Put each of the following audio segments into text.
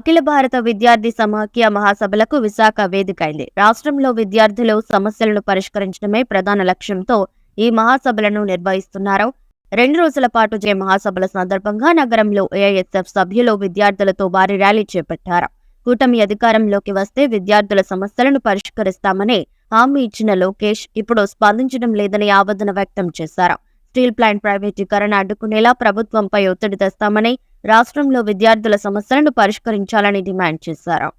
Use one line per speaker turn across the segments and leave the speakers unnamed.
అఖిల భారత విద్యార్థి సమాఖ్య మహాసభలకు విశాఖ వేదికైంది. రాష్ట్రంలో విద్యార్థులు సమస్యలను పరిష్కరించడమే ప్రధాన లక్ష్యంతో ఈ మహాసభలను నిర్వహిస్తున్నారు. 2 రోజుల పాటు జరిగే మహాసభల సందర్భంగా నగరంలో ఏఐఎస్ఎఫ్ సభ్యులు విద్యార్థులతో భారీ ర్యాలీ చేపట్టారు. కూటమి అధికారంలోకి వస్తే విద్యార్థుల సమస్యలను పరిష్కరిస్తామని హామీ ఇచ్చిన లోకేష్ ఇప్పుడు స్పందించడం లేదని ఆవేదన వ్యక్తం చేశారు. స్టీల్ ప్లాంట్ ప్రైవేటీకరణ అడ్డుకునేలా ప్రభుత్వంపై ఒత్తిడి తెస్తామని, రాష్ట్రంలో విద్యార్థుల సమస్యలను పరిష్కరించాలని డిమాండ్ చేశారు.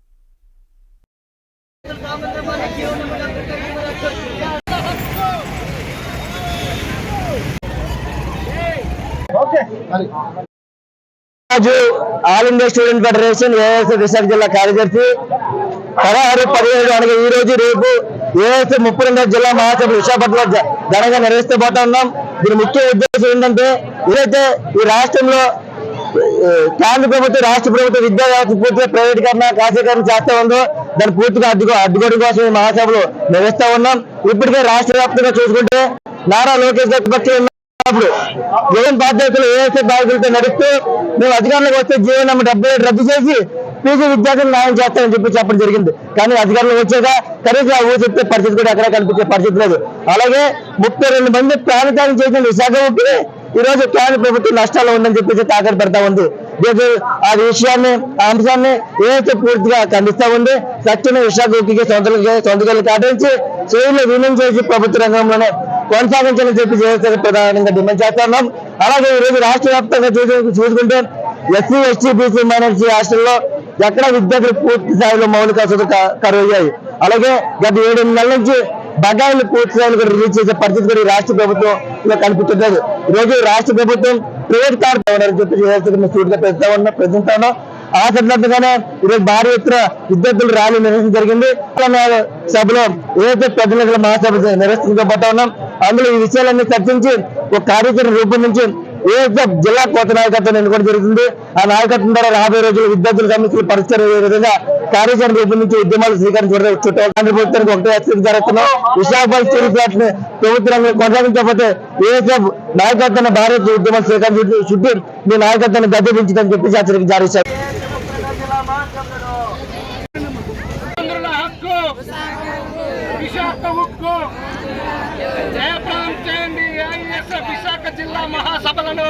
All India student federation ASF Visakha జిల్లా కార్యదర్శి 16, 17 అనగా ఈ రోజు రేపు ఏఎస్ఎఫ్ 32వ జిల్లా మహాసభ విశాఖపట్నంలో ఘనంగా నిర్వహిస్తబోతా ఉన్నాం. దీని ముఖ్య ఉద్దేశం ఏంటంటే, ఏదైతే ఈ రాష్ట్రంలో కేంద్ర ప్రభుత్వం రాష్ట్ర ప్రభుత్వ విద్యా వ్యవస్థ పూర్తిగా ప్రైవేటీకరణ ఖాసీకరణ చేస్తా ఉందో దాన్ని పూర్తిగా అడ్డుకోవడం కోసం ఈ మహాసభలు నిర్వహిస్తా ఉన్నాం. ఇప్పటికే రాష్ట్ర వ్యాప్తంగా చూసుకుంటే నారా లోకేష్ గారు ఉన్నప్పుడు జగన్ బాధ్యతలు ఏఎస్ఎఫ్ బాధ్యతలతో నడుస్తూ మేము అధికారంలోకి వస్తే జీవో నెంబర్ 77 రద్దు చేసి పీజీ విద్యార్థులు న్యాయం చేస్తామని చెప్పడం జరిగింది. కానీ అధికారంలో వచ్చాక కనీసం ఊరు చెప్తే పరిస్థితి కూడా ఎక్కడ కనిపించే పరిస్థితి లేదు. అలాగే 32 మంది ప్రాణత్యాగం చేసిన విశాఖ ఉక్కి ఈ రోజు కేంద్ర ప్రభుత్వం నష్టాలు ఉందని చెప్పేసి తాకట్టు పెడతా ఉంది. ఆ విషయాన్ని ఆ అంశాన్ని ఏదైతే పూర్తిగా ఖండిస్తా ఉంది. సత్యమే విశాఖ ఉక్కికి సొంతకాలు కేటాయించి చేతులు విలీనం చేసి ప్రభుత్వ రంగంలోనే కొనసాగించాలని చెప్పి ప్రధానంగా డిమాండ్ చేస్తున్నాం. అలాగే ఈ రోజు రాష్ట్ర వ్యాప్తంగా చూసుకుంటే ఎస్సీ, ఎస్టీ, బీసీ, మైనారిటీ హాస్టల్లో ఎక్కడ విద్యార్థులు పూర్తి స్థాయిలో మౌలిక వసతులు కరువయ్యాయి. అలాగే గత 7 నెలల నుంచి బకాయిలు పూర్తి స్థాయిలో కూడా రిలీజ్ చేసే పరిస్థితి కూడా రాష్ట్ర ప్రభుత్వం కనిపించట్లేదు. ఈ రోజు రాష్ట్ర ప్రభుత్వం ప్రైవేట్ కార్ చెప్పి సూటిగా ప్రశ్నిస్తాను. ఆ సందర్భంగానే ఈరోజు భారీ ఎత్తున విద్యార్థులు ర్యాలీ నిర్వహించడం జరిగింది. సభలో ఏదైతే ప్రతినిధుల మహాసభ నిర్వహించబోతా ఉన్నాం. అందులో ఈ విషయాలన్నీ చర్చించి ఒక కార్యాచరణ రూపొందించి ఏదైతే జిల్లా కొత్త నాయకత్వం ఎన్నుకోవడం జరుగుతుంది. ఆ నాయకత్వం ద్వారా రాబోయే రోజులు విద్యార్థుల సమస్యలు పరిష్కారం అయ్యే విధంగా కార్యాచరణ రూపొందించి ఉద్యమాలు శ్రీకారం చుట్టాలి. కేంద్ర ప్రభుత్వానికి ఒకటే హెచ్చరిక జరుగుతున్నాం. విశాఖపట్నం స్టీల్ ప్లాంట్ ని ప్రభుత్వ రంగంలో కొనసాగించకపోతే ఏఎస్ఎఫ్ నాయకత్వాన్ని భారత ఉద్యమాలు శ్రీకారం చుట్టూ మీ నాయకత్వాన్ని గద్దెదించదని చెప్పి హెచ్చరిక జారీ చేశారు.
విశాఖ జిల్లా మహాసభలను